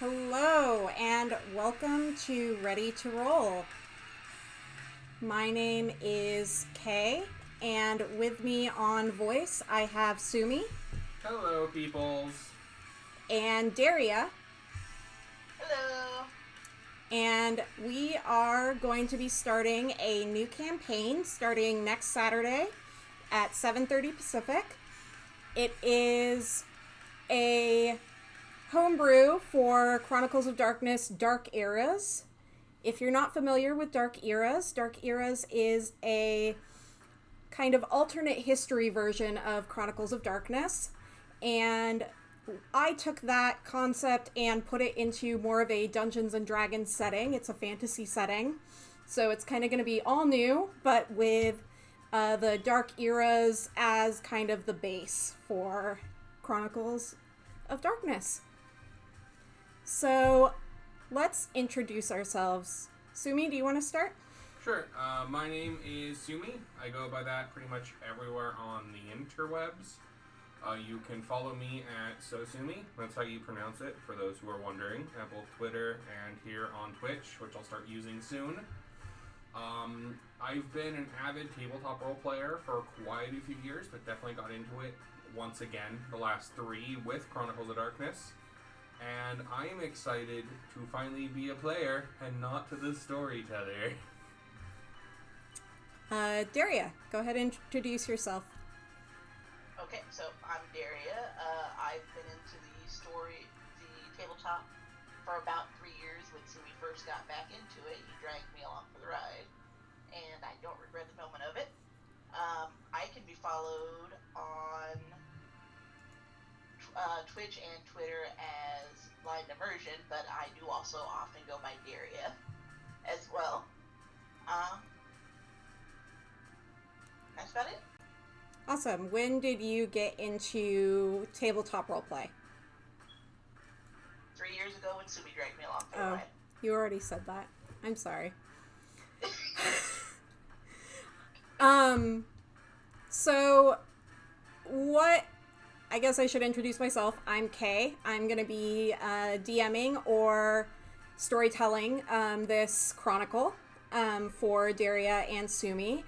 Hello, and welcome to Ready to Roll. My name is Kay, and with me on voice, I have Sumi. Hello, peoples. And Daria. Hello. And we are going to be starting a new campaign starting next Saturday at 7:30 Pacific. It is a homebrew for Chronicles of Darkness Dark Eras. If you're not familiar with Dark Eras is a kind of alternate history version of Chronicles of Darkness. And I took that concept and put it into more of a Dungeons and Dragons setting. It's a fantasy setting. So it's kind of going to be all new, but with the Dark Eras as kind of the base for Chronicles of Darkness. So let's introduce ourselves. Sumi, do you want to start? Sure. My name is Sumi. I go by that pretty much everywhere on the interwebs. You can follow me at SoSumi. That's how you pronounce it, for those who are wondering. At both Twitter and here on Twitch, which I'll start using soon. I've been an avid tabletop role player for quite a few years, but definitely got into it once again the last 3 with Chronicles of Darkness. And I am excited to finally be a player and not the storyteller. Daria, go ahead and introduce yourself. Okay, so I'm Daria. I've been into the tabletop for about 3 years. When we first got back into it, he dragged me along for the ride, and I don't regret the moment of it. I can be followed on Twitch and Twitter as Blind Immersion, but I do also often go by Daria as well. That's about it. Awesome. When did you get into tabletop roleplay? 3 years ago when Sumi dragged me along for the ride. You already said that. I'm sorry. So what, I guess I should introduce myself. I'm Kay. I'm going to be DMing or storytelling this chronicle for Daria and Sumi.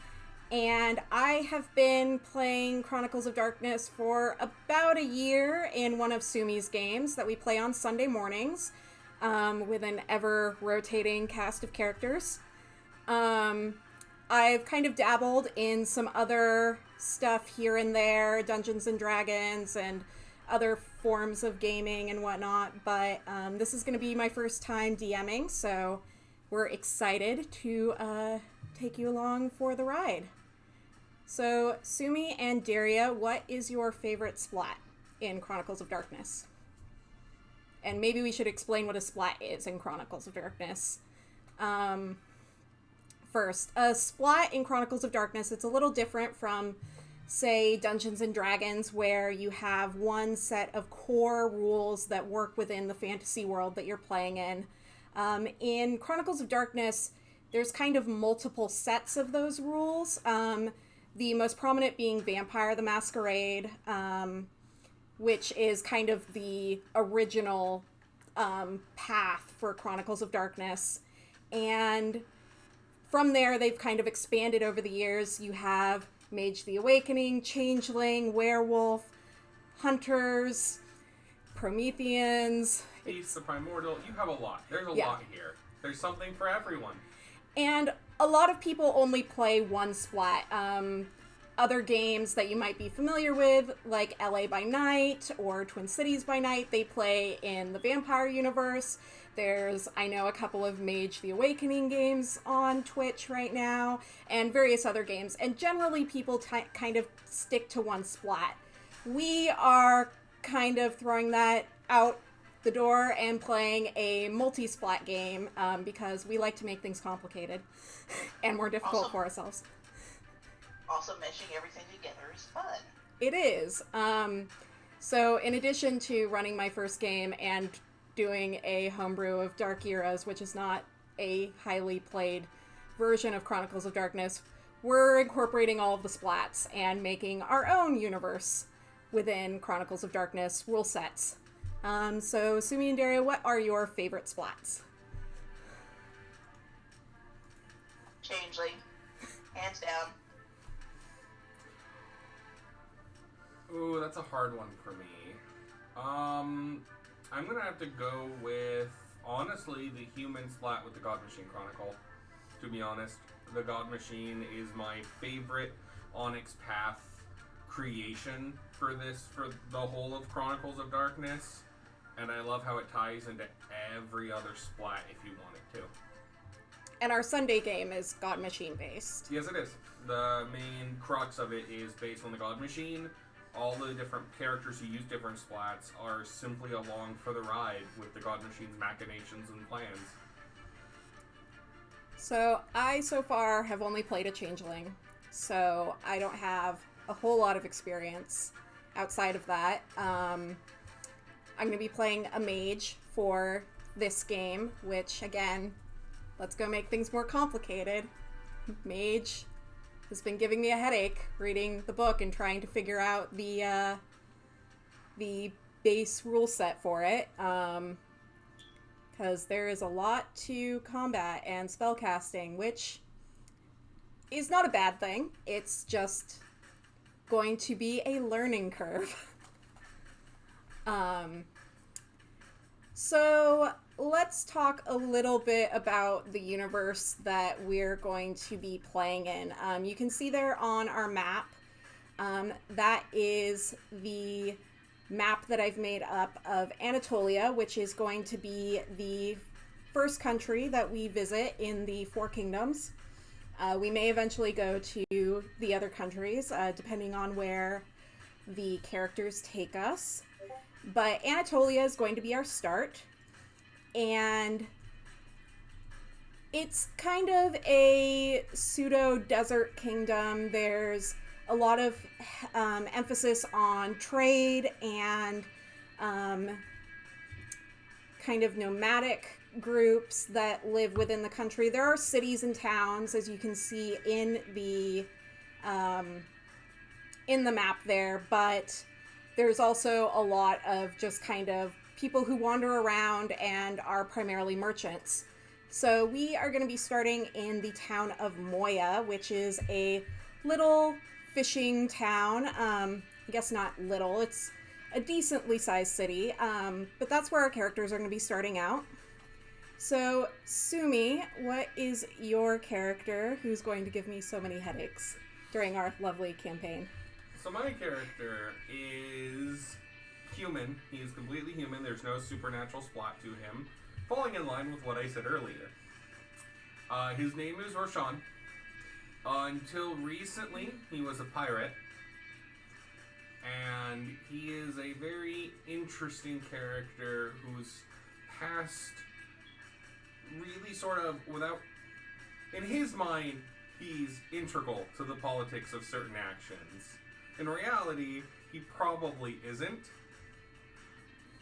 And I have been playing Chronicles of Darkness for about a year in one of Sumi's games that we play on Sunday mornings with an ever-rotating cast of characters. I've kind of dabbled in some other stuff here and there, Dungeons and Dragons and other forms of gaming and whatnot, but this is going to be my first time DMing, so we're excited to take you along for the ride. So, Sumi and Daria, what is your favorite splat in Chronicles of Darkness? And maybe we should explain what a splat is in Chronicles of Darkness. First, a splat in Chronicles of Darkness, it's a little different from, say, Dungeons and Dragons, where you have one set of core rules that work within the fantasy world that you're playing in. In Chronicles of Darkness, there's kind of multiple sets of those rules. The most prominent being Vampire the Masquerade, which is kind of the original path for Chronicles of Darkness. And from there, they've kind of expanded over the years. You have Mage the Awakening, Changeling, Werewolf, Hunters, Prometheans. Beast the Primordial. You have a lot. There's a lot here. There's something for everyone. And a lot of people only play one splat. Other games that you might be familiar with, like LA by Night or Twin Cities by Night, they play in the Vampire universe. There's, I know, a couple of Mage the Awakening games on Twitch right now, and various other games. And generally, people kind of stick to one splat. We are kind of throwing that out the door and playing a multi-splat game because we like to make things complicated and more difficult for ourselves. Also, meshing everything together is fun. It is. So in addition to running my first game and doing a homebrew of Dark Eras, which is not a highly played version of Chronicles of Darkness, we're incorporating all of the splats and making our own universe within Chronicles of Darkness rule sets. So Sumi and Daria, what are your favorite splats? Changeling, hands down. Ooh, that's a hard one for me. I'm gonna have to go with, honestly, the human splat with the God Machine Chronicle. To be honest, the God Machine is my favorite Onyx Path creation for the whole of Chronicles of Darkness, and I love how it ties into every other splat if you want it to. And our Sunday game is God Machine based. Yes, it is. The main crux of it is based on the God Machine. All the different characters who use different splats are simply along for the ride with the God Machine's machinations and plans. So I so far have only played a Changeling, so I don't have a whole lot of experience outside of that. I'm going to be playing a mage for this game, which again, let's go make things more complicated. Mage has been giving me a headache reading the book and trying to figure out the base rule set for it, because there is a lot to combat and spellcasting, which is not a bad thing. It's just going to be a learning curve. So let's talk a little bit about the universe that we're going to be playing in. You can see there on our map, that is the map that I've made up of Anatolia, which is going to be the first country that we visit in the Four Kingdoms. We may eventually go to the other countries, depending on where the characters take us. But Anatolia is going to be our start, and it's kind of a pseudo-desert kingdom. There's a lot of emphasis on trade and kind of nomadic groups that live within the country. There are cities and towns, as you can see in the map there, but there's also a lot of just kind of people who wander around and are primarily merchants. So we are going to be starting in the town of Moya, which is a little fishing town. I guess not little, it's a decently sized city, but that's where our characters are going to be starting out. So, Sumi, what is your character who's going to give me so many headaches during our lovely campaign? So my character is human. He is completely human. There's no supernatural splat to him, falling in line with what I said earlier. His name is Roshan. Until recently, he was a pirate. And he is a very interesting character whose past really sort of, without... In his mind, he's integral to the politics of certain actions. In reality, he probably isn't.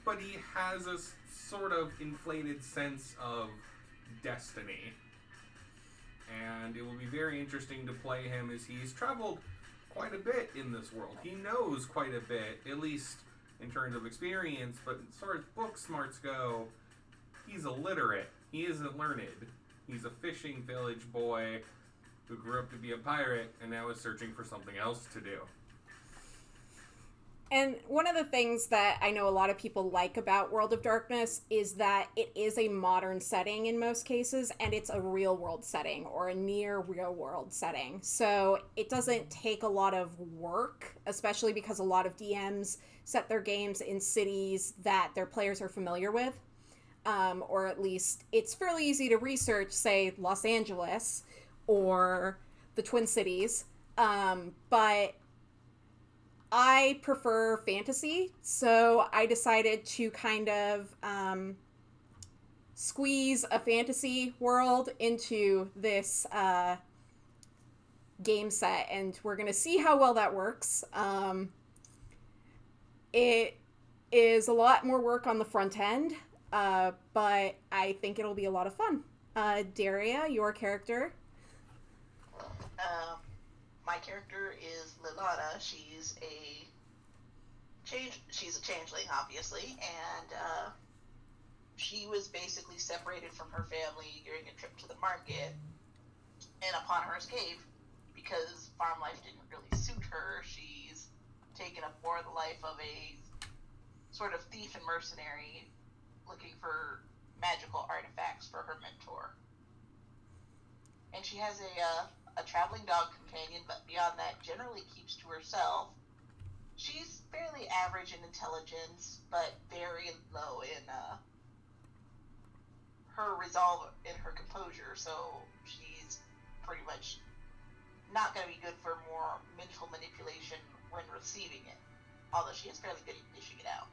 But he has a sort of inflated sense of destiny. And it will be very interesting to play him as he's traveled quite a bit in this world. He knows quite a bit, at least in terms of experience, but as far as book smarts go, he's illiterate. He isn't learned. He's a fishing village boy who grew up to be a pirate and now is searching for something else to do. And one of the things that I know a lot of people like about World of Darkness is that it is a modern setting in most cases, and it's a real world setting or a near real world setting. So it doesn't take a lot of work, especially because a lot of DMs set their games in cities that their players are familiar with. Or at least it's fairly easy to research, say, Los Angeles or the Twin Cities. But I prefer fantasy, so I decided to kind of squeeze a fantasy world into this game set, and we're going to see how well that works. It is a lot more work on the front end, but I think it'll be a lot of fun. Daria, your character? My character is Lilana. She's a She's a changeling, obviously, and she was basically separated from her family during a trip to the market. And upon her escape, because farm life didn't really suit her, she's taken up more of the life of a sort of thief and mercenary, looking for magical artifacts for her mentor. And she has a traveling dog companion, but beyond that, generally keeps to herself. She's fairly average in intelligence, but very low in her resolve and her composure, so she's pretty much not going to be good for more mental manipulation when receiving it, although she is fairly good at dishing it out.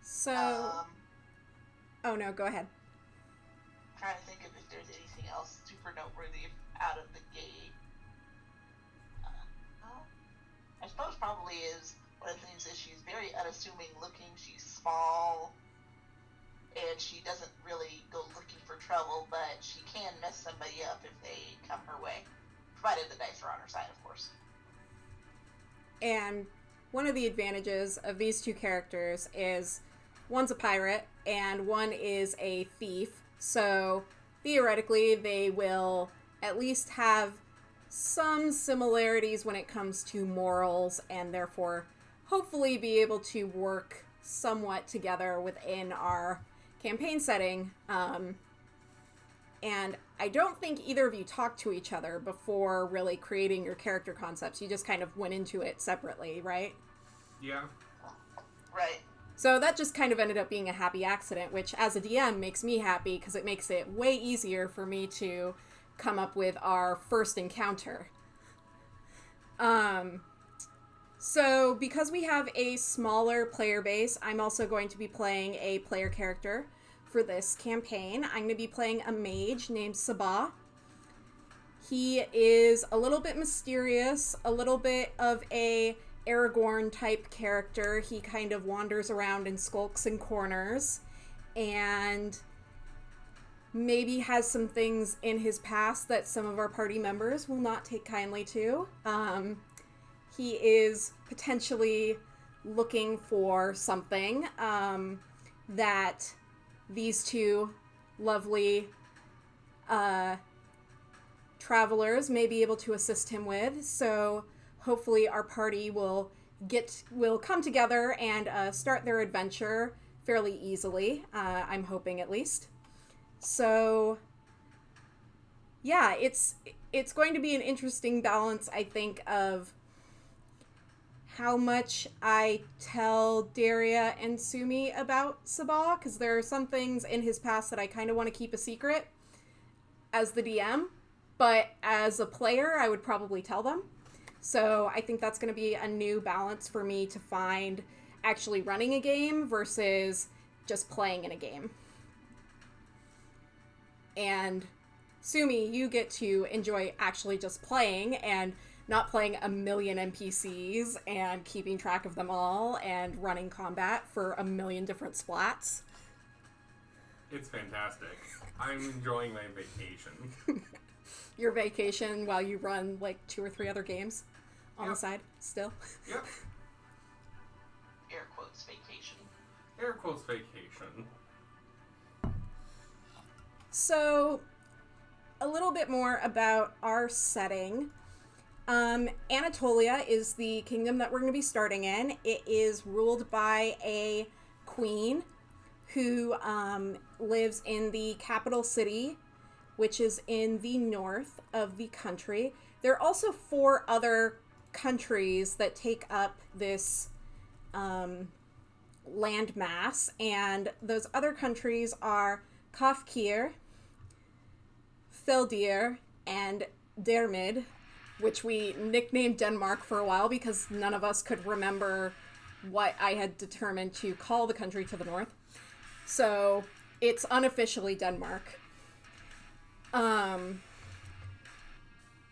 So... oh no, go ahead. I'm trying to think of if there's anything else super noteworthy out of the gate. I suppose probably is one of the things is she's very unassuming looking, she's small, and she doesn't really go looking for trouble, but she can mess somebody up if they come her way, provided the dice are on her side, of course. And one of the advantages of these two characters is one's a pirate and one is a thief, so theoretically they will at least have some similarities when it comes to morals, and therefore hopefully be able to work somewhat together within our campaign setting. And I don't think either of you talked to each other before really creating your character concepts. You just kind of went into it separately, right? Yeah. Right. So that just kind of ended up being a happy accident, which as a DM makes me happy because it makes it way easier for me to come up with our first encounter. So because we have a smaller player base, I'm also going to be playing a player character for this campaign. I'm going to be playing a mage named Sabah. He is a little bit mysterious, a little bit of a Aragorn type character. He kind of wanders around and skulks in corners, and maybe has some things in his past that some of our party members will not take kindly to. He is potentially looking for something that these two lovely travelers may be able to assist him with. So hopefully our party will come together and start their adventure fairly easily. I'm hoping, at least. So yeah, it's going to be an interesting balance, I think, of how much I tell Daria and Sumi about Sabah, because there are some things in his past that I kind of want to keep a secret as the DM, but as a player, I would probably tell them. So I think that's going to be a new balance for me to find actually running a game versus just playing in a game. And Sumi, you get to enjoy actually just playing and not playing a million NPCs and keeping track of them all and running combat for a million different splats. It's fantastic. I'm enjoying my vacation. Your vacation while you run like 2 or 3 other games on the side still? Yep. Air quotes vacation. Air quotes vacation. So, a little bit more about our setting. Anatolia is the kingdom that we're going to be starting in. It is ruled by a queen who lives in the capital city, which is in the north of the country. There are also 4 other countries that take up this landmass, and those other countries are Kafkir, Feldir, and Dermid, which we nicknamed Denmark for a while because none of us could remember what I had determined to call the country to the north. So it's unofficially Denmark.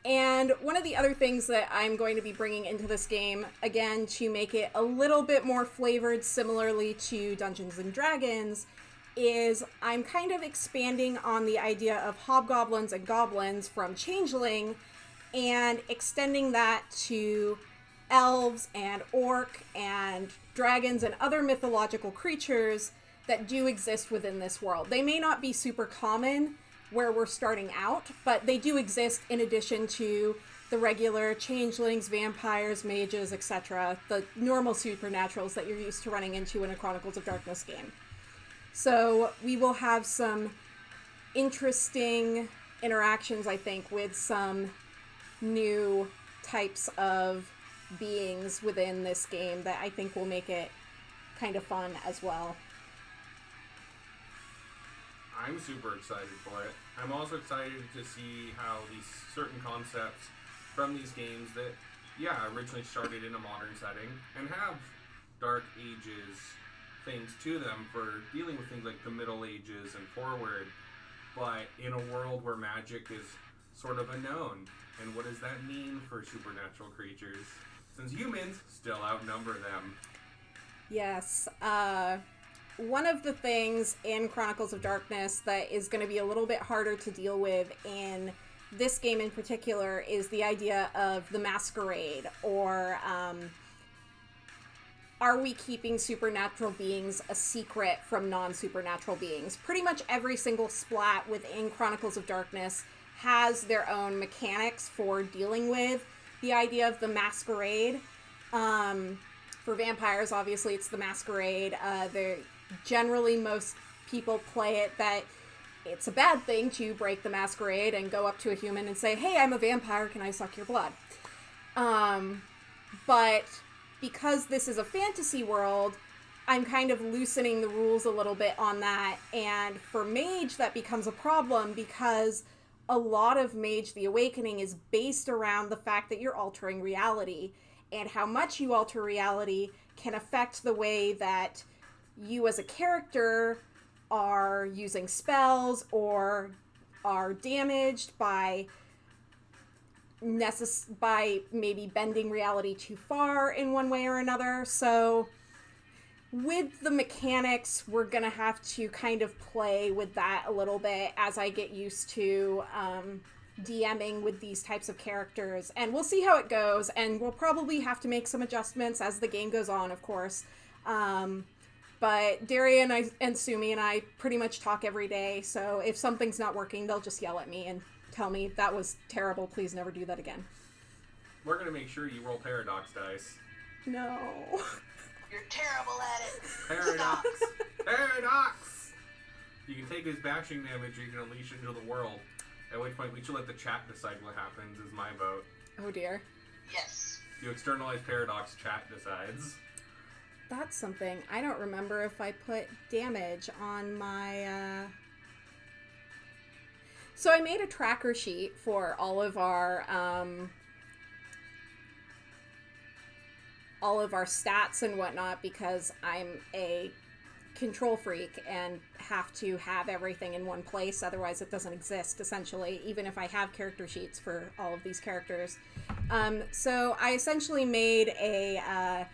And one of the other things that I'm going to be bringing into this game, again, to make it a little bit more flavored similarly to Dungeons & Dragons, is I'm kind of expanding on the idea of hobgoblins and goblins from Changeling and extending that to elves and orc and dragons and other mythological creatures that do exist within this world. They may not be super common where we're starting out, but they do exist in addition to the regular changelings, vampires, mages, etc., the normal supernaturals that you're used to running into in a Chronicles of Darkness game. So we will have some interesting interactions, I think, with some new types of beings within this game that I think will make it kind of fun as well. I'm super excited for it. I'm also excited to see how these certain concepts from these games that, originally started in a modern setting and have Dark Ages things to them for dealing with things like the Middle Ages and forward, but in a world where magic is sort of unknown. And what does that mean for supernatural creatures? Since humans still outnumber them. Yes. One of the things in Chronicles of Darkness that is going to be a little bit harder to deal with in this game in particular is the idea of the masquerade, or are we keeping supernatural beings a secret from non-supernatural beings? Pretty much every single splat within Chronicles of Darkness has their own mechanics for dealing with the idea of the masquerade. For vampires, obviously, it's the masquerade. Generally, most people play it that it's a bad thing to break the masquerade and go up to a human and say, "Hey, I'm a vampire, can I suck your blood?" But because this is a fantasy world, I'm kind of loosening the rules a little bit on that. And for Mage, that becomes a problem because a lot of Mage the Awakening is based around the fact that you're altering reality, and how much you alter reality can affect the way that you as a character are using spells or are damaged by maybe bending reality too far in one way or another. So with the mechanics, we're going to have to kind of play with that a little bit as I get used to DMing with these types of characters. And we'll see how it goes, and we'll probably have to make some adjustments as the game goes on, of course. But Daria and Sumi and I pretty much talk every day, so if something's not working, they'll just yell at me and tell me, "That was terrible, please never do that again." We're going to make sure you roll Paradox dice. No. You're terrible at it. Paradox! Paradox! You can take his bashing damage or you can unleash into the world. At which point we should let the chat decide what happens, is my vote. Oh dear. Yes. You externalize Paradox, chat decides. That's something. I don't remember if I put damage on my, So I made a tracker sheet for all of our stats and whatnot, because I'm a control freak and have to have everything in one place, otherwise it doesn't exist, essentially, even if I have character sheets for all of these characters. So I essentially made a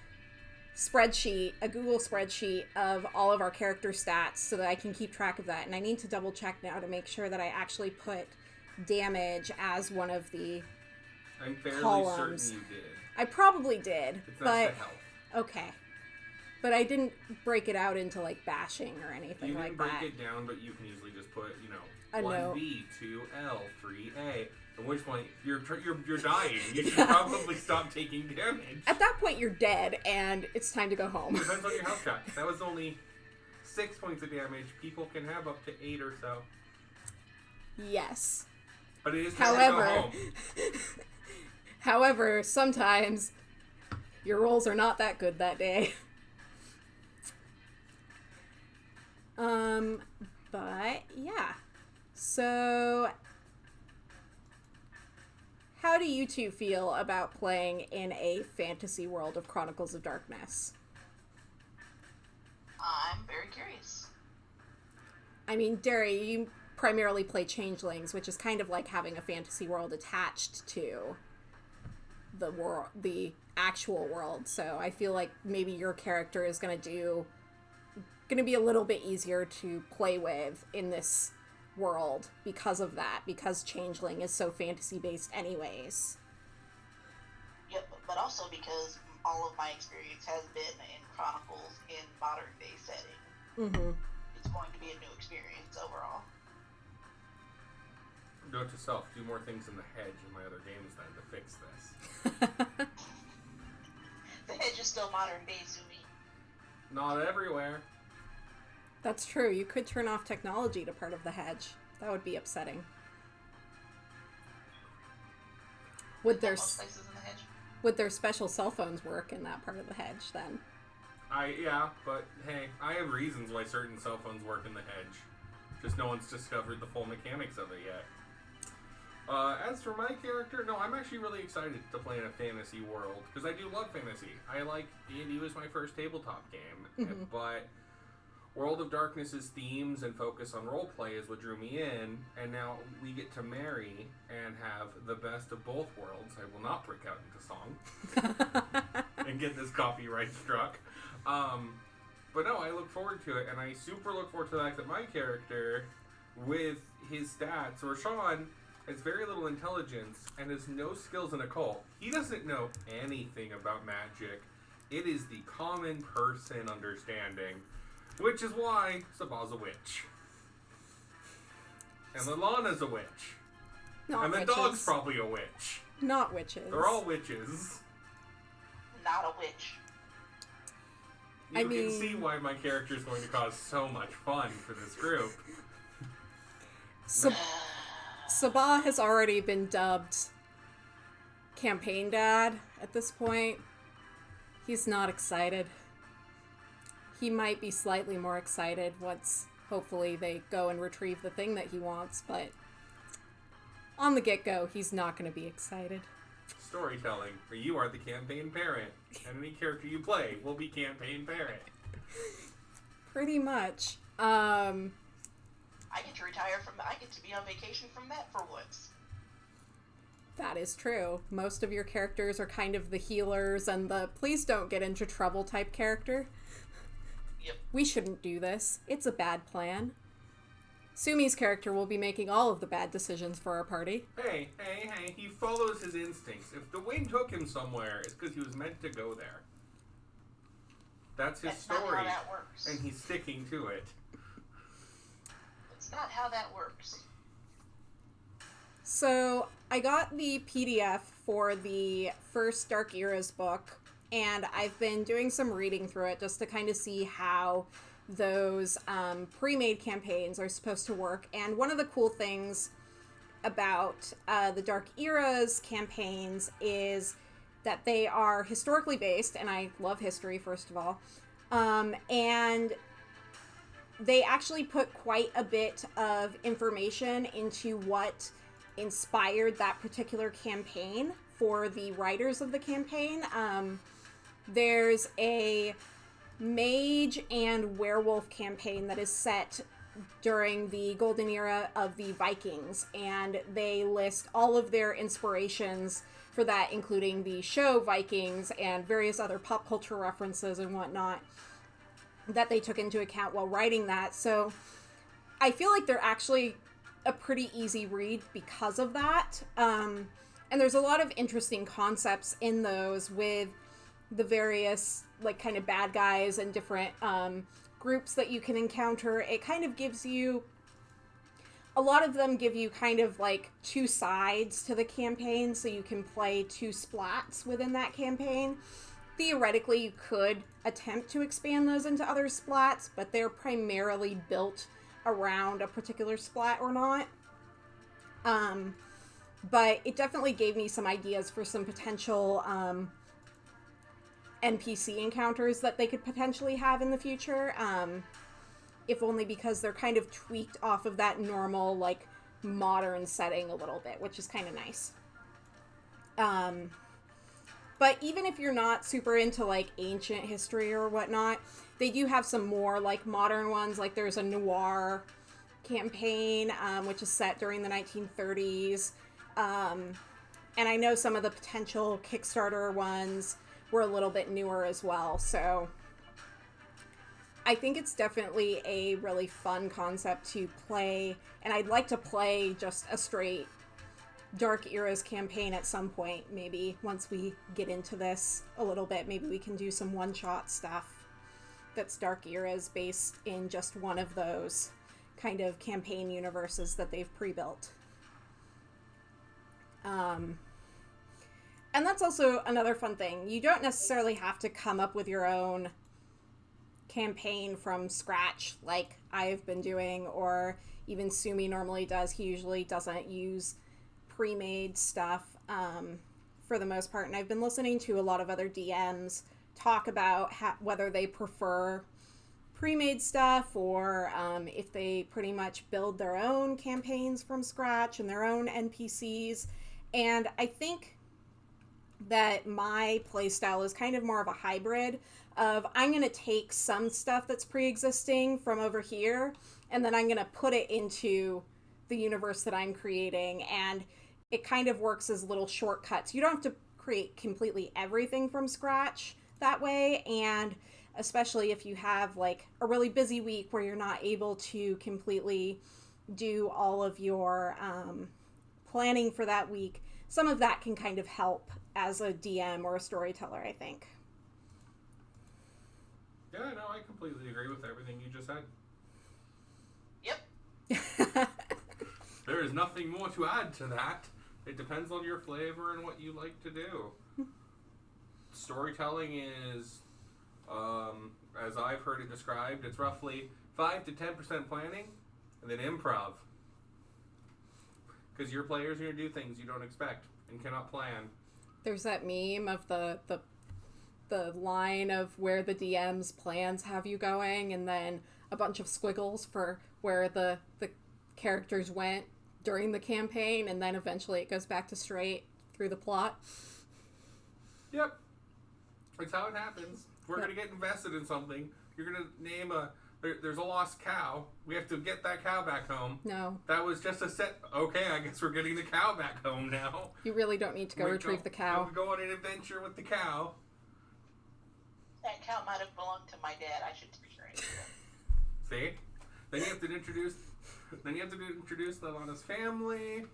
spreadsheet, a Google spreadsheet of all of our character stats so that I can keep track of that. And I need to double check now to make sure that I actually put damage as one of the I'm fairly columns. certain you did. I probably did, It's but not the health. okay. But I didn't break it out into like bashing or anything You like didn't break that. it down, but you can easily just put, A note. 1B, 2L, 3A. At which point, you're dying. You should probably stop taking damage. At that point, you're dead, and it's time to go home. Depends on your health track. That was only 6 points of damage. People can have up to 8 or so. Yes. But it is time to go However, home. however, sometimes your rolls are not that good that day. But yeah. So, how do you two feel about playing in a fantasy world of Chronicles of Darkness? I'm very curious. I mean, Derry, you primarily play changelings, which is kind of like having a fantasy world attached to the world, the actual world. So I feel like maybe your character is going to be a little bit easier to play with in this world because of that, because changeling is so fantasy based anyways. Yep. but also because all of my experience has been in Chronicles in modern day setting. Mm-hmm. It's going to be a new experience overall. Note to self, do more things in the hedge in my other games then to fix this. The hedge is still modern day, Zumi. Not everywhere. That's true. You could turn off technology to part of the hedge. That would be upsetting. Would their most places in the hedge? Would their special cell phones work in that part of the hedge then? Yeah, but hey, I have reasons why certain cell phones work in the hedge. Just no one's discovered the full mechanics of it yet. As for my character, no, I'm actually really excited to play in a fantasy world, because I do love fantasy. I like D&D was my first tabletop game, but World of Darkness's themes and focus on roleplay is what drew me in, and now we get to marry and have the best of both worlds. I will not break out into song and get this copyright struck. But no, I look forward to it, and I super look forward to the fact that my character, with his stats, or Sean, has very little intelligence and has no skills in occult. He doesn't know anything about magic. It is the common person understanding, which is why Sabah's a witch. And Lilana's a witch. Not and the witches. dog's probably a witch. Not witches. They're all witches. Not a witch. You can see why my character is going to cause so much fun for this group. Sabah has already been dubbed campaign dad at this point. He's not excited. He might be slightly more excited once, hopefully, they go and retrieve the thing that he wants, but on the get-go, he's not going to be excited. Storytelling, for you are the campaign parent, and any character you play will be campaign parent. Pretty much. I get to retire from. I get to be on vacation from that for once. That is true. Most of your characters are kind of the healers and the please don't get into trouble type character. Yep. We shouldn't do this. It's a bad plan. Sumi's character will be making all of the bad decisions for our party. Hey, he follows his instincts. If the wind took him somewhere, it's because he was meant to go there. That's his story. Not how that works. And he's sticking to it. That's not how that works. So, I got the PDF for the first Dark Eras book, and I've been doing some reading through it just to kind of see how those pre-made campaigns are supposed to work. And one of the cool things about the Dark Eras campaigns is that they are historically based, and I love history, first of all, and they actually put quite a bit of information into what inspired that particular campaign for the writers of the campaign. There's a mage and werewolf campaign that is set during the golden era of the Vikings, and they list all of their inspirations for that, including the show Vikings and various other pop culture references and whatnot that they took into account while writing that. So I feel like they're actually a pretty easy read because of that. And there's a lot of interesting concepts in those with the various like kind of bad guys and different groups that you can encounter. It kind of gives you, a lot of them give you kind of like two sides to the campaign, so you can play two splats within that campaign. Theoretically, you could attempt to expand those into other splats, but they're primarily built around a particular splat or not. But it definitely gave me some ideas for some potential NPC encounters that they could potentially have in the future. If only because they're kind of tweaked off of that normal, like, modern setting a little bit, which is kind of nice. But even if you're not super into, like, ancient history or whatnot, they do have some more, like, modern ones. Like, there's a noir campaign, which is set during the 1930s. And I know some of the potential Kickstarter ones were a little bit newer as well. So I think it's definitely a really fun concept to play. And I'd like to play just a straight Dark Era's campaign at some point. Maybe once we get into this a little bit, maybe we can do some one-shot stuff that's Dark Era's based in just one of those kind of campaign universes that they've pre-built. And that's also another fun thing. You don't necessarily have to come up with your own campaign from scratch like I've been doing, or even Sumi normally does. He usually doesn't use pre-made stuff for the most part, and I've been listening to a lot of other DMs talk about whether they prefer pre-made stuff or if they pretty much build their own campaigns from scratch and their own NPCs. And I think that my playstyle is kind of more of a hybrid of I'm going to take some stuff that's pre-existing from over here and then I'm going to put it into the universe that I'm creating, and it kind of works as little shortcuts. You don't have to create completely everything from scratch that way, and especially if you have like a really busy week where you're not able to completely do all of your planning for that week, some of that can kind of help as a DM or a storyteller, I think. Yeah, no, I completely agree with everything you just said. Yep. There is nothing more to add to that. It depends on your flavor and what you like to do. Storytelling is, as I've heard it described, it's roughly 5 to 10% planning and then improv. Because your players are going to do things you don't expect and cannot plan. There's that meme of the line of where the DM's plans have you going, and then a bunch of squiggles for where the characters went during the campaign, and then eventually it goes back to straight through the plot. Yep. That's how it happens. We're going to get invested in something. You're going to name there's a lost cow. We have to get that cow back home. No. That was just a set. Okay, I guess we're getting the cow back home now. You really don't need to go retrieve the cow. Go on an adventure with the cow. That cow might have belonged to my dad. I should return it to him. See? Then you have to introduce Lelana's family,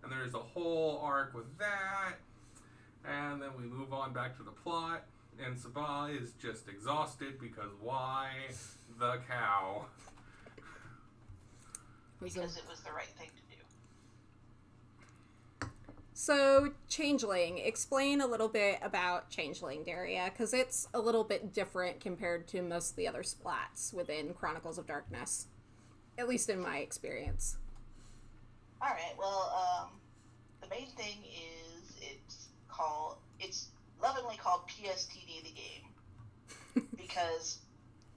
and there's a whole arc with that, and then we move on back to the plot, and Sabah is just exhausted because why the cow? Because it was the right thing to do. So, Changeling. Explain a little bit about Changeling, Daria, because it's a little bit different compared to most of the other splats within Chronicles of Darkness. At least in my experience. Alright, well, the main thing is it's lovingly called PSTD the game. Because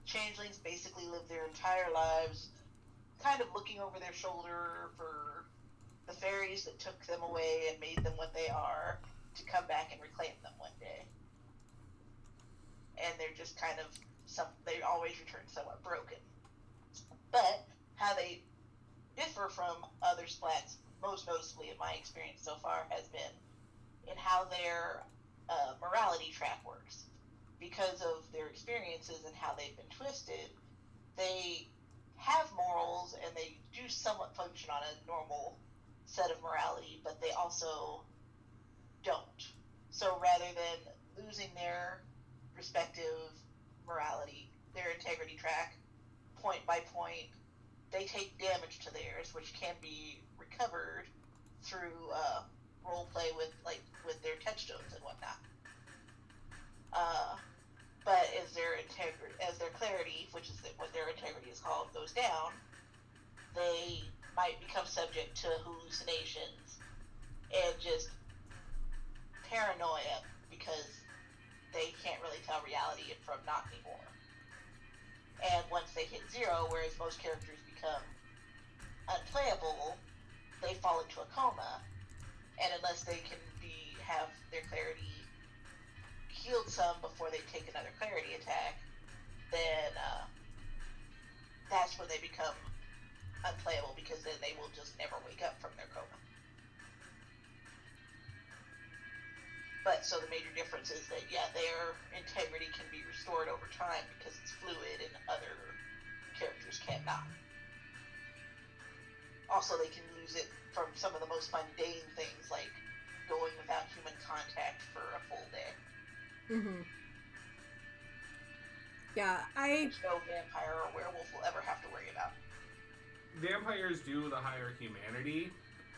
changelings basically live their entire lives kind of looking over their shoulder for the fairies that took them away and made them what they are to come back and reclaim them one day. And they're just kind of they always return somewhat broken. But how they differ from other splats, most noticeably in my experience so far, has been in how their morality track works. Because of their experiences and how they've been twisted, they have morals and they do somewhat function on a normal set of morality, but they also don't. So rather than losing their respective morality, their integrity track, point by point, they take damage to theirs, which can be recovered through role play with their touchstones and whatnot. But as their clarity, which is what their integrity is called, goes down, they might become subject to hallucinations and just paranoia because they can't really tell reality from not anymore. And once they hit 0, whereas most characters become unplayable, they fall into a coma. And unless they can have their clarity healed some before they take another clarity attack, then that's when they become unplayable, because then they will just never wake up from their coma. But so the major difference is that, yeah, their integrity can be restored over time because it's fluid and other characters cannot. Also, they can use it from some of the most mundane things, like going without human contact for a full day. Mm-hmm. Yeah, Which no vampire or werewolf will ever have to worry about. Vampires do the higher humanity.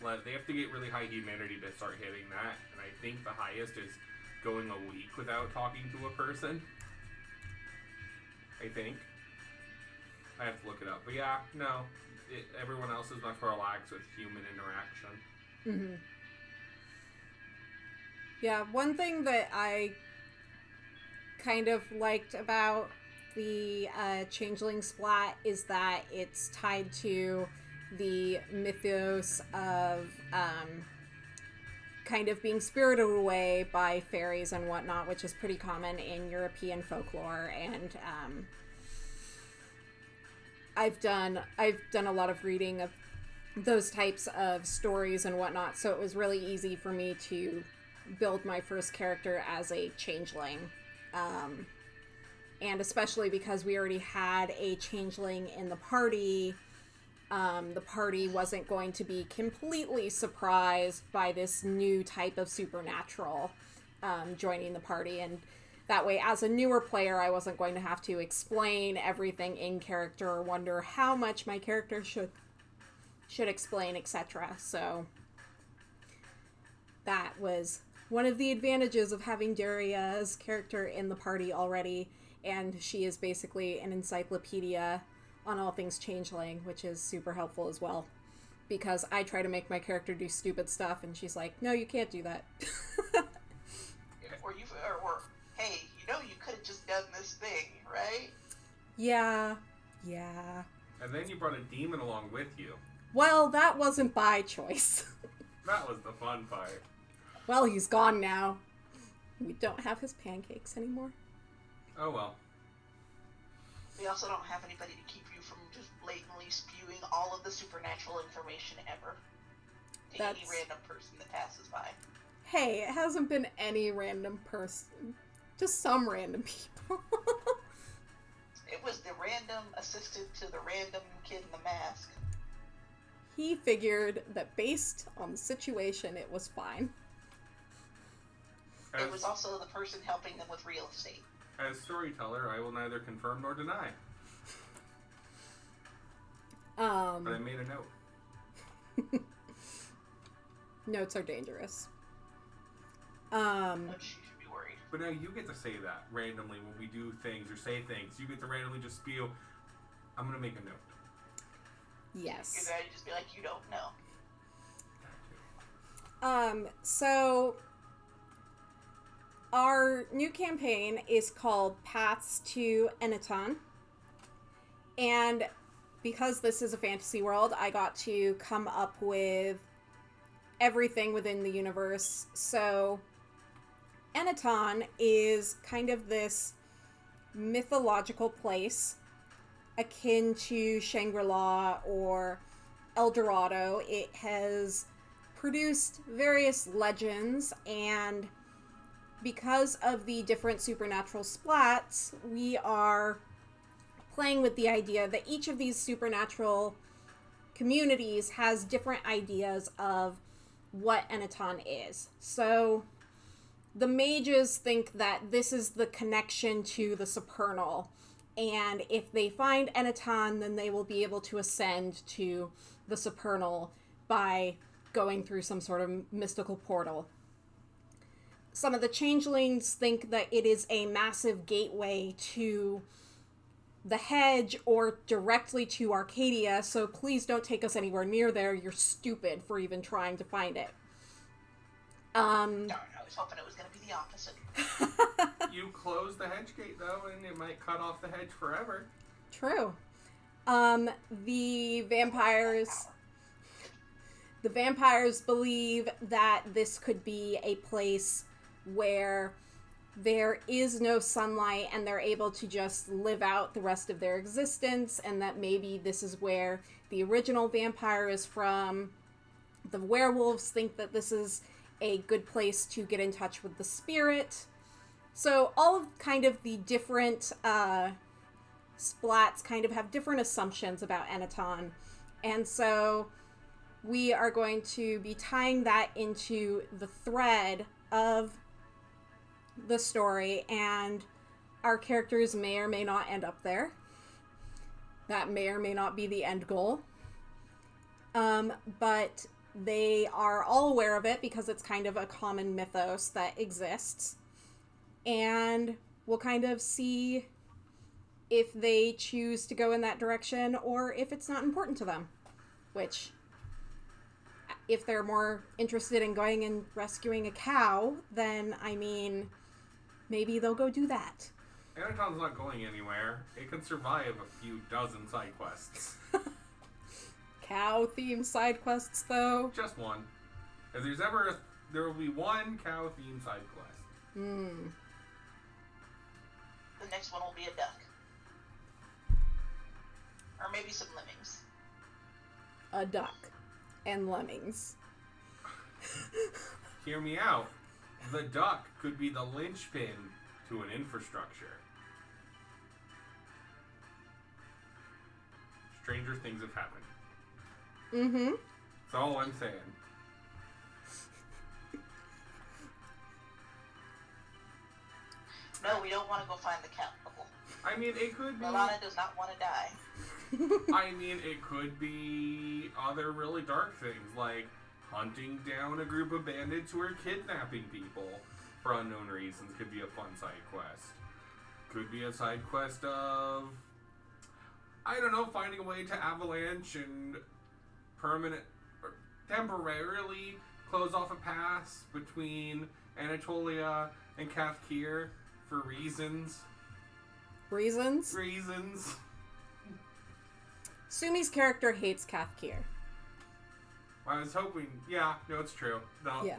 Like, they have to get really high humanity to start hitting that, and I think the highest is going a week without talking to a person. I think. I have to look it up. But yeah, no. Everyone else is much more relaxed with human interaction. Mm-hmm. Yeah, one thing that I kind of liked about the Changeling Splat is that it's tied to the mythos of kind of being spirited away by fairies and whatnot, which is pretty common in European folklore. And I've done a lot of reading of those types of stories and whatnot, so it was really easy for me to build my first character as a changeling. And especially because we already had a changeling in the party wasn't going to be completely surprised by this new type of supernatural joining the party. And that way, as a newer player, I wasn't going to have to explain everything in character or wonder how much my character should explain, etc. So that was one of the advantages of having Daria's character in the party already, and she is basically an encyclopedia on all things changeling, which is super helpful as well. Because I try to make my character do stupid stuff, and she's like, no, you can't do that. Or hey, you could have just done this thing, right? Yeah. And then you brought a demon along with you. Well, that wasn't by choice. That was the fun part. Well, he's gone now. We don't have his pancakes anymore. Oh well. We also don't have anybody to keep you from just blatantly spewing all of the supernatural information ever to any random person that passes by. Hey, it hasn't been any random person. Just some random people. It was the random assistant to the random kid in the mask. He figured that based on the situation, it was fine. It was also the person helping them with real estate. As storyteller, I will neither confirm nor deny. But I made a note. Notes are dangerous. But she should be worried. But now you get to say that randomly when we do things or say things. You get to randomly just spew, I'm going to make a note. Yes. You're going to just be like, you don't know. So our new campaign is called Paths to Enitan. And because this is a fantasy world, I got to come up with everything within the universe. So Enitan is kind of this mythological place akin to Shangri-La or El Dorado. It has produced various legends, and because of the different supernatural splats, we are playing with the idea that each of these supernatural communities has different ideas of what Enitan is. So the mages think that this is the connection to the supernal, and if they find Enitan, then they will be able to ascend to the supernal by going through some sort of mystical portal. Some of the changelings think that it is a massive gateway to the hedge or directly to Arcadia, so please don't take us anywhere near there. You're stupid for even trying to find it. Darn, I was hoping it was going to be the opposite. You close the hedge gate, though, and it might cut off the hedge forever. True. The vampires believe that this could be a place where there is no sunlight and they're able to just live out the rest of their existence, and that maybe this is where the original vampire is from. The werewolves think that this is a good place to get in touch with the spirit. So all of kind of the different splats kind of have different assumptions about Enitan. And so we are going to be tying that into the thread of the story, and our characters may or may not end up there. That may or may not be the end goal. But they are all aware of it because it's kind of a common mythos that exists. And we'll kind of see if they choose to go in that direction or if it's not important to them. Which, if they're more interested in going and rescuing a cow, then, I mean, maybe they'll go do that. Enitan's not going anywhere. It could survive a few dozen side quests. Cow-themed side quests, though? Just one. If there's ever there will be one cow-themed side quest. Hmm. The next one will be a duck. Or maybe some lemmings. A duck. And lemmings. Hear me out. The duck could be the linchpin to an infrastructure. Stranger things have happened. Mm-hmm. That's all I'm saying. No, we don't want to go find the cow. I mean, it could be... Milana does not want to die. I mean, it could be other really dark things, like hunting down a group of bandits who are kidnapping people for unknown reasons. Could be a fun side quest. Could be a side quest of, I don't know, finding a way to avalanche and temporarily close off a pass between Anatolia and Kathkir for reasons. Reasons? Reasons. Sumi's character hates Kathkir. I was hoping, yeah, no, it's true. No, Yeah.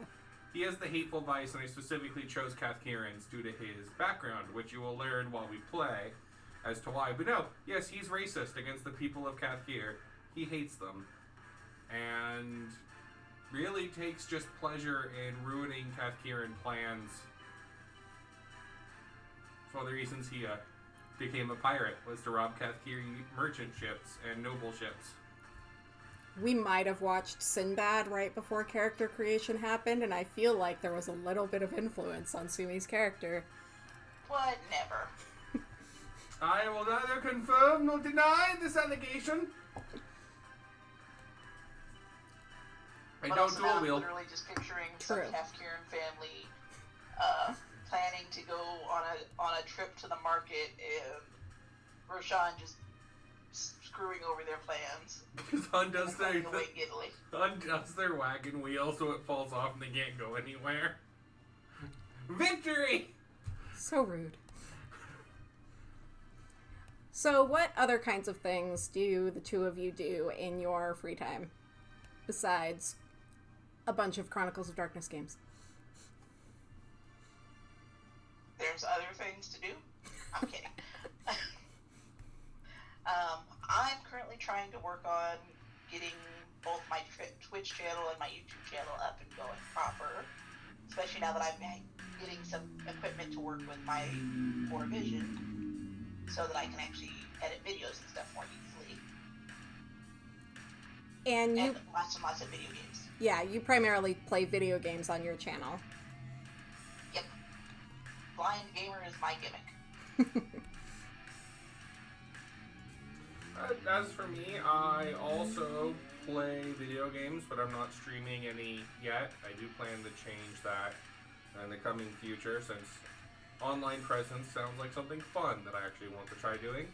he has the hateful vice, and I specifically chose Kathkirans due to his background, which you will learn while we play as to why. But no, yes, he's racist against the people of Kathkir. He hates them. And really takes just pleasure in ruining Kathkiran plans. It's one of the reasons he became a pirate, was to rob Kathkiri merchant ships and noble ships. We might have watched Sinbad right before character creation happened, and I feel like there was a little bit of influence on Sumi's character. What? Never. I will neither confirm nor deny this allegation. I But don't also dual now I'm wield. literally just picturing some True. Kathkiran family planning to go on a trip to the market, and Roshan just screwing over their plans. Because undoes and going away giddily. undoes their wagon wheel so it falls off and they can't go anywhere. Victory! So rude. So what other kinds of things do the two of you do in your free time? Besides a bunch of Chronicles of Darkness games. There's other things to do. I'm kidding. I'm currently trying to work on getting both my Twitch channel and my YouTube channel up and going proper. Especially now that I'm getting some equipment to work with my 4Vision, so that I can actually edit videos and stuff more easily. And you, And lots and lots of video games. yeah, you primarily play video games on your channel. Yep. Blind gamer is my gimmick. As for me, I also play video games, but I'm not streaming any yet. I do plan to change that in the coming future, since online presence sounds like something fun that I actually want to try doing.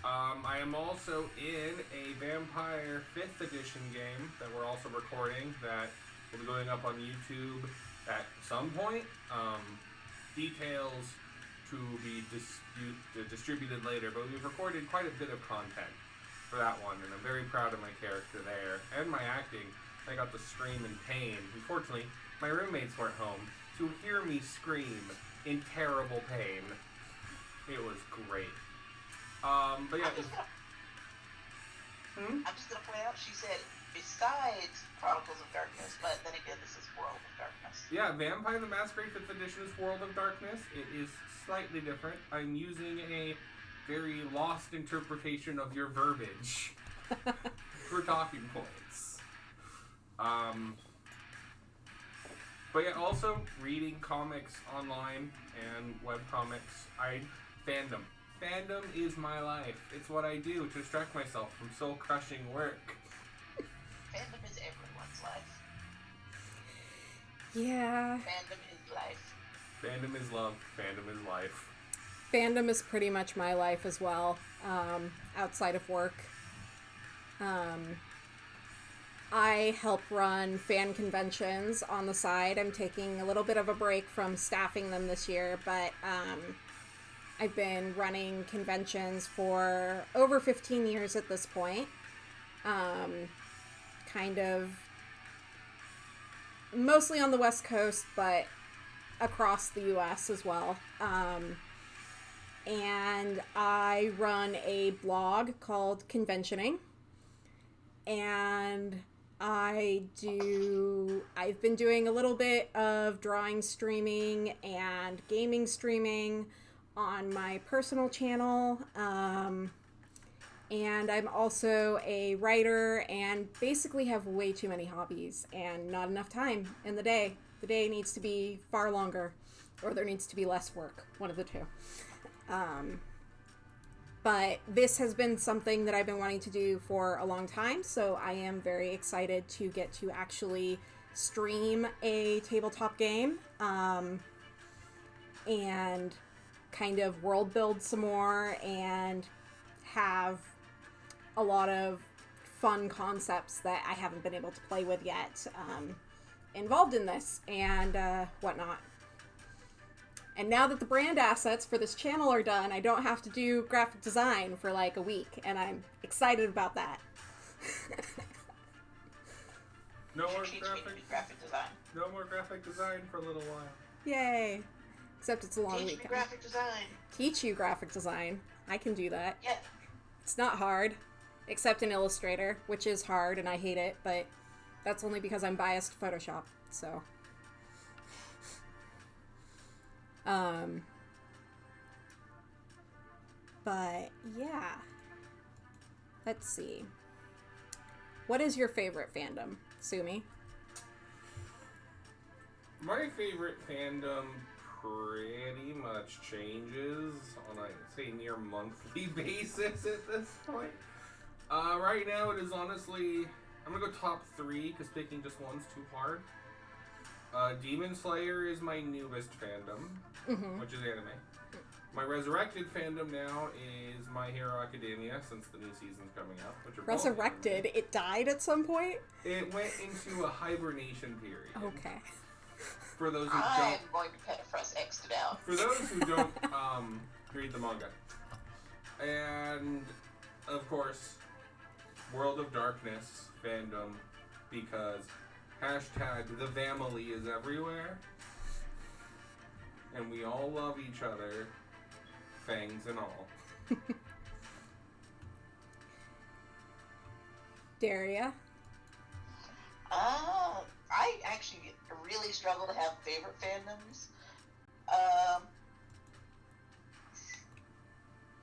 I am also in a Vampire 5th edition game that we're also recording that will be going up on YouTube at some point. Details to be distributed later, but we've recorded quite a bit of content for that one, and I'm very proud of my character there and my acting. I got to scream in pain. Unfortunately, my roommates weren't home to hear me scream in terrible pain. It was great. But yeah. I'm just gonna point out, she said, besides Chronicles of Darkness, but then again, this is World of Darkness. Yeah, Vampire the Masquerade 5th Edition is World of Darkness. It is slightly different. I'm using a very lost interpretation of your verbiage for talking points. But yeah, also reading comics online and webcomics. Fandom. Fandom is my life. It's what I do to distract myself from soul-crushing work. Fandom is everyone's life. Yeah. Fandom is life. Fandom is love. Fandom is life. Fandom is pretty much my life as well, outside of work. I help run fan conventions on the side. I'm taking a little bit of a break from staffing them this year, but I've been running conventions for over 15 years at this point. Kind of mostly on the West Coast, but across the US as well. And I run a blog called Conventioning. And I've been doing a little bit of drawing streaming and gaming streaming on my personal channel. And I'm also a writer and basically have way too many hobbies and not enough time in the day. The day needs to be far longer, or there needs to be less work, one of the two. But this has been something that I've been wanting to do for a long time, so I am very excited to get to actually stream a tabletop game, and kind of world build some more and have a lot of fun concepts that I haven't been able to play with yet, involved in this and whatnot. And now that the brand assets for this channel are done, I don't have to do graphic design for like a week, and I'm excited about that. No more graphic design. No more graphic design for a little while. Yay. Except it's a long Teach weekend. me graphic design. Teach you graphic design. I can do that. Yeah. It's not hard, except in Illustrator, which is hard and I hate it, but that's only because I'm biased to Photoshop, so. But yeah. Let's see. What is your favorite fandom, Sumi? My favorite fandom pretty much changes on a, say, near monthly basis at this point. Right now it is honestly, I'm gonna go top 3 because picking just one's too hard. Demon Slayer is my newest fandom, which is anime. My resurrected fandom now is My Hero Academia, since the new season's coming up. Which are Resurrected? It died at some point? It went into a hibernation period. Okay. For those who I'm going to Petafrust X it out. For those who don't read the manga. And, of course, World of Darkness fandom, because hashtag the family is everywhere. And we all love each other, fangs and all. Daria? I actually really struggle to have favorite fandoms.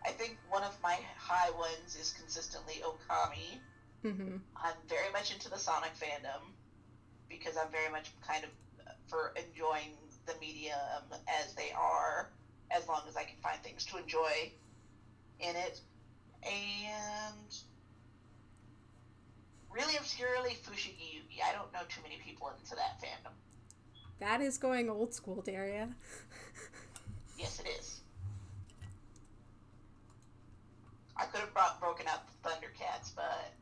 I think one of my high ones is consistently Okami. I'm very much into the Sonic fandom because I'm very much kind of for enjoying the medium as they are, as long as I can find things to enjoy in it. And really obscurely Fushigi Yugi. I don't know too many people into that fandom. That is going old school, Daria. Yes, it is. I could have broken out the Thundercats, but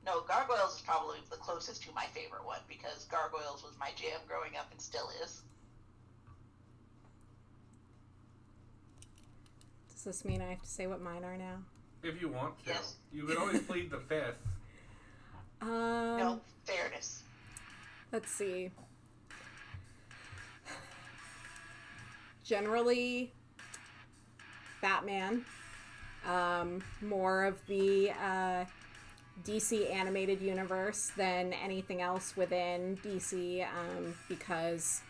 no, Gargoyles is probably the closest to my favorite one because Gargoyles was my jam growing up and still is. Does this mean I have to say what mine are now? If you want to. Yes. You could always plead the 5th. No, fairness. Let's see. Generally, Batman. More of the DC animated universe than anything else within DC, because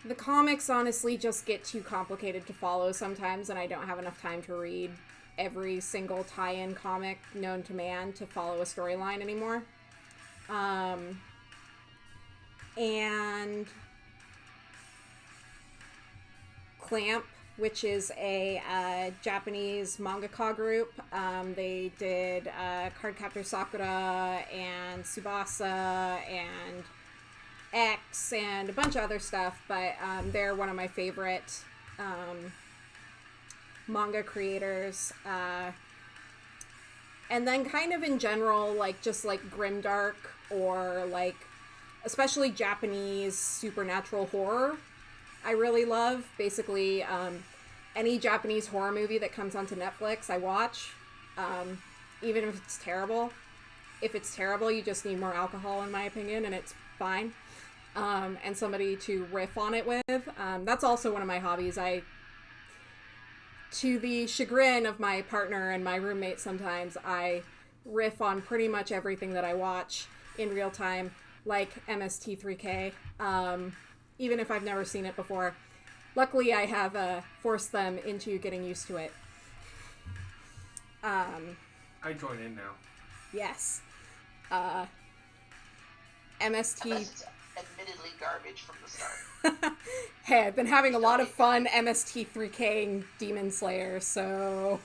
the comics honestly just get too complicated to follow sometimes, and I don't have enough time to read every single tie-in comic known to man to follow a storyline anymore. And Clamp, which is a Japanese mangaka group. They did Cardcaptor Sakura and Tsubasa and X and a bunch of other stuff, but they're one of my favorite manga creators. And then kind of in general, like just like grimdark or like especially Japanese supernatural horror I really love. Basically, any Japanese horror movie that comes onto Netflix, I watch, even if it's terrible. If it's terrible, you just need more alcohol, in my opinion, and it's fine. And somebody to riff on it with. That's also one of my hobbies. To the chagrin of my partner and my roommate sometimes, I riff on pretty much everything that I watch in real time, like MST3K, even if I've never seen it before. Luckily, I have forced them into getting used to it. I join in now. Yes. MST... Unless it's admittedly garbage from the start. Hey, I've been having a lot of fun MST3King Demon Slayer, so...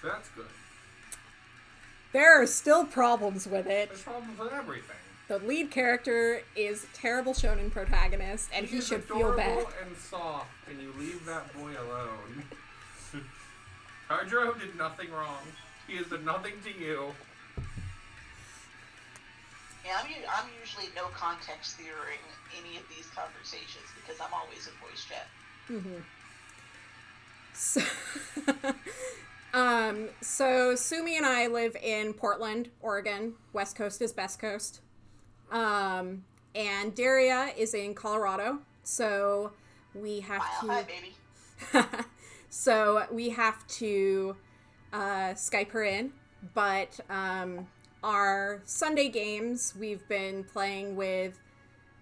That's good. There are still problems with it. There's problems with everything. The lead character is a terrible shonen protagonist, and he should feel bad. He's adorable and soft, and you leave that boy alone. Hydro did nothing wrong. He has done nothing to you. Yeah, I'm usually no context theoring any of these conversations because I'm always in voice chat. So Sumi and I live in Portland, Oregon. West Coast is best coast. And Daria is in Colorado. So we have Hi, baby. So we have to Skype her in. But our Sunday games, we've been playing with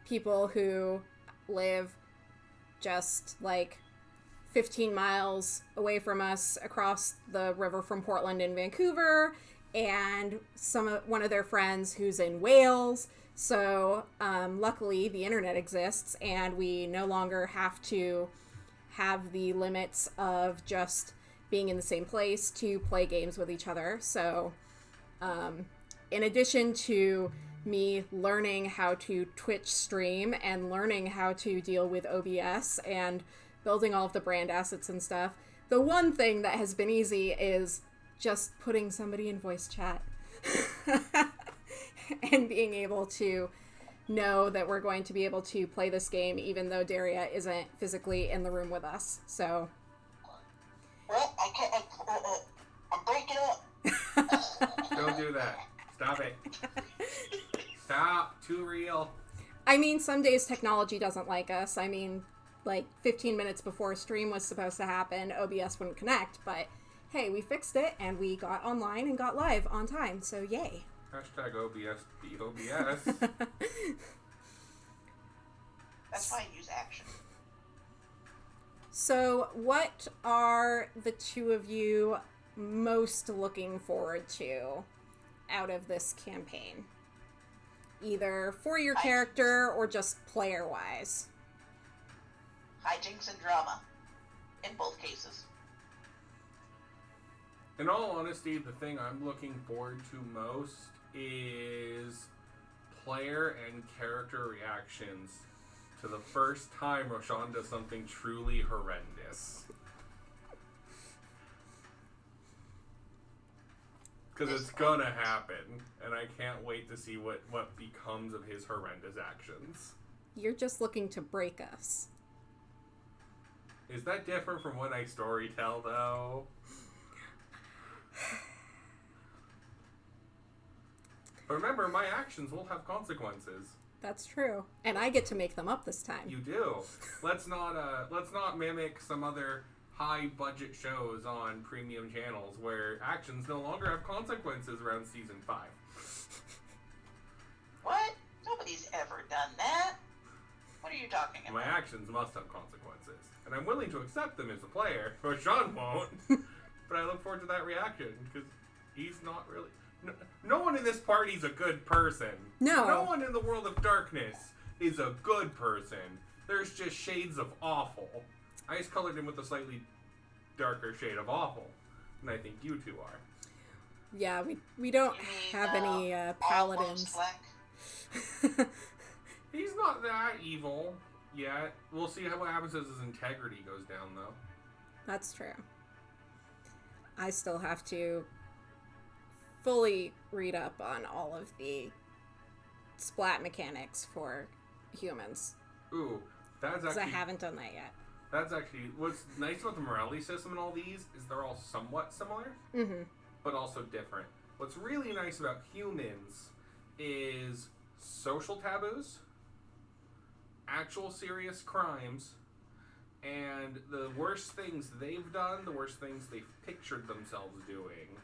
people who live just like 15 miles away from us across the river from Portland in Vancouver, and one of their friends who's in Wales. So luckily the internet exists, and we no longer have to have the limits of just being in the same place to play games with each other. So in addition to me learning how to Twitch stream and learning how to deal with OBS and building all of the brand assets and stuff, the one thing that has been easy is just putting somebody in voice chat and being able to know that we're going to be able to play this game even though Daria isn't physically in the room with us. So Well, I can't. I'm breaking up. Don't do that. Stop it. Stop. Too real. I mean, some days technology doesn't like us. I mean, like 15 minutes before a stream was supposed to happen, OBS wouldn't connect, but hey, we fixed it and we got online and got live on time, so yay. Hashtag OBS be OBS. That's why I use action. So, what are the two of you most looking forward to out of this campaign? Either for your character or just player-wise. Hijinks and drama. In both cases. In all honesty, the thing I'm looking forward to most is player and character reactions to the first time Roshan does something truly horrendous. Because it's gonna happen, and I can't wait to see what becomes of his horrendous actions. You're just looking to break us. Is that different from when I storytell, though? But remember, my actions will have consequences. That's true. And I get to make them up this time. You do. Let's not mimic some other high-budget shows on premium channels where actions no longer have consequences around season 5. What? Nobody's ever done that. What are you talking about? My actions must have consequences, and I'm willing to accept them as a player. Roshan won't. but I look forward to that reaction because he's not really. No one in this party's a good person. No. No one in the world of darkness is a good person. There's just shades of awful. I just colored him with a slightly darker shade of awful, and I think you two are. Yeah, we don't have any paladins. He's not that evil yet. We'll see what happens as his integrity goes down, though. That's true. I still have to fully read up on all of the splat mechanics for humans. Ooh, that's Because actually... I haven't done that yet. That's actually... What's nice about the morality system and all these is they're all somewhat similar, but also different. What's really nice about humans is social taboos, actual serious crimes, and the worst things they've done, the worst things they've pictured themselves doing,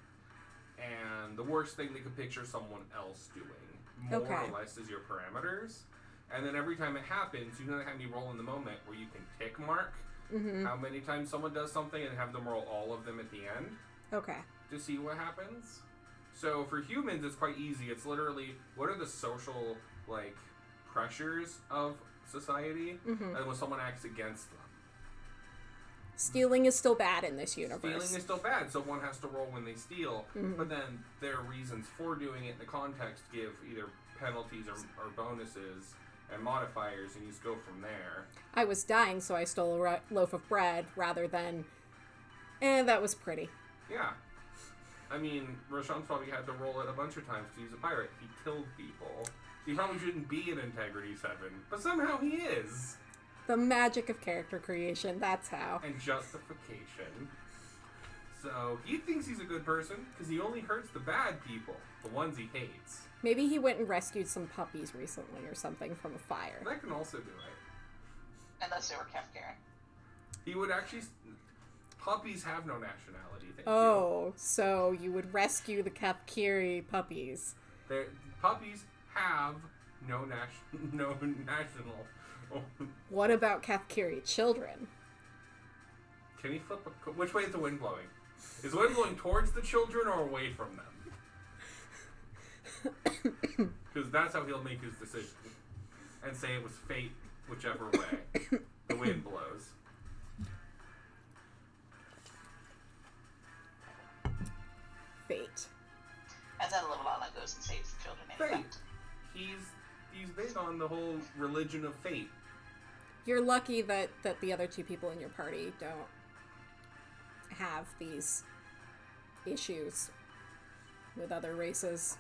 and the worst thing they could picture someone else doing. More or less is your parameters. And then every time it happens, you know how you roll in the moment where you can tick mark how many times someone does something and have them roll all of them at the end. Okay. To see what happens. So for humans, it's quite easy. It's literally, what are the social, like, pressures of society? And when someone acts against them. Stealing is still bad in this universe. Stealing is still bad, so one has to roll when they steal. But then their reasons for doing it in the context give either penalties or bonuses and modifiers, and you just go from there. I was dying, so I stole a loaf of bread rather than, that was pretty. Yeah. I mean, Roshan's probably had to roll it a bunch of times because he's a pirate. He killed people. He probably shouldn't be an Integrity 7, but somehow he is. The magic of character creation, that's how. And justification. So, he thinks he's a good person because he only hurts the bad people, the ones he hates. Maybe he went and rescued some puppies recently or something from a fire. That can also do it. Unless they were Kefkaran. He would actually... Puppies have no nationality, thank you. So you would rescue the Kefkiri puppies. Puppies have no national... What about Kefkiri children? Can he flip which way is the wind blowing? Is the wind blowing towards the children or away from them? Because that's how he'll make his decision. And say it was fate, whichever way the wind blows. Fate. And then Levelana goes and saves the children anyway. Fate. He's big on the whole religion of fate. You're lucky that the other two people in your party don't have these issues with other races.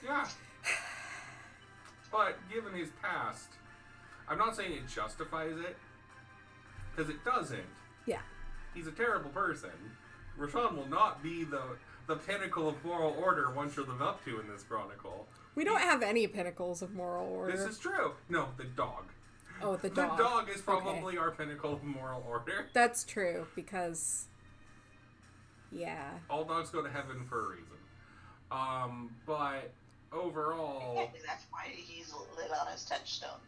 Yeah. But given his past, I'm not saying it justifies it, because it doesn't. Yeah. He's a terrible person. Roshan will not be the pinnacle of moral order one should live up to in this chronicle. We don't have any pinnacles of moral order. This is true. No, the dog. Oh, the dog. The dog is probably our pinnacle of moral order. That's true, because... Yeah. All dogs go to heaven for a reason. But overall... Yeah, that's why he's lit on his touchstone.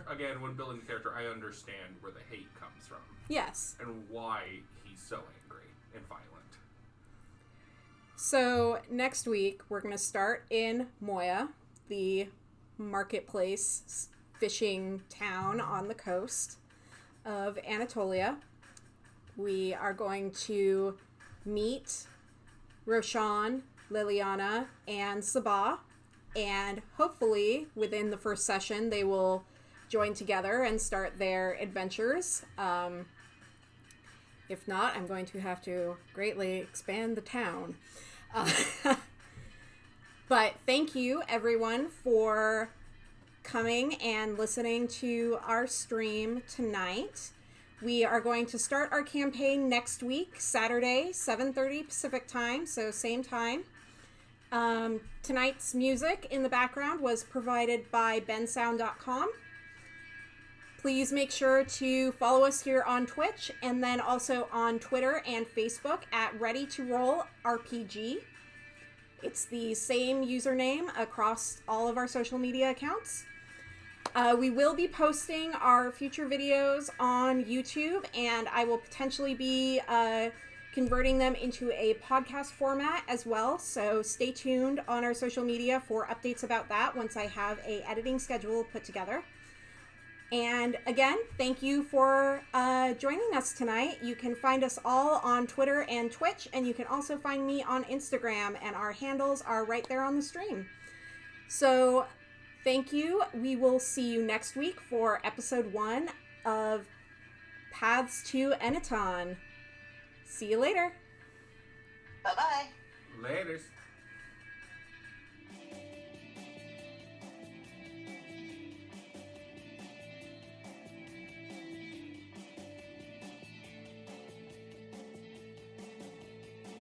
Again, when building the character, I understand where the hate comes from. Yes. And why he's so angry and violent. So, next week, we're going to start in Moya, the marketplace fishing town on the coast of Anatolia. We are going to meet Roshan, Liliana, and Sabah. And hopefully, within the first session, they will join together and start their adventures. If not, I'm going to have to greatly expand the town. But thank you, everyone, for coming and listening to our stream tonight. We are going to start our campaign next week, Saturday, 7:30 Pacific time, so same time. Tonight's music in the background was provided by bensound.com. Please make sure to follow us here on Twitch and then also on Twitter and Facebook at Ready to Roll RPG. It's the same username across all of our social media accounts. We will be posting our future videos on YouTube, and I will potentially be converting them into a podcast format as well. So stay tuned on our social media for updates about that once I have a editing schedule put together. And again, thank you for joining us tonight. You can find us all on Twitter and Twitch, and you can also find me on Instagram, and our handles are right there on the stream. So thank you. We will see you next week for episode 1 of Paths to Enitan. See you later. Bye-bye. Laters.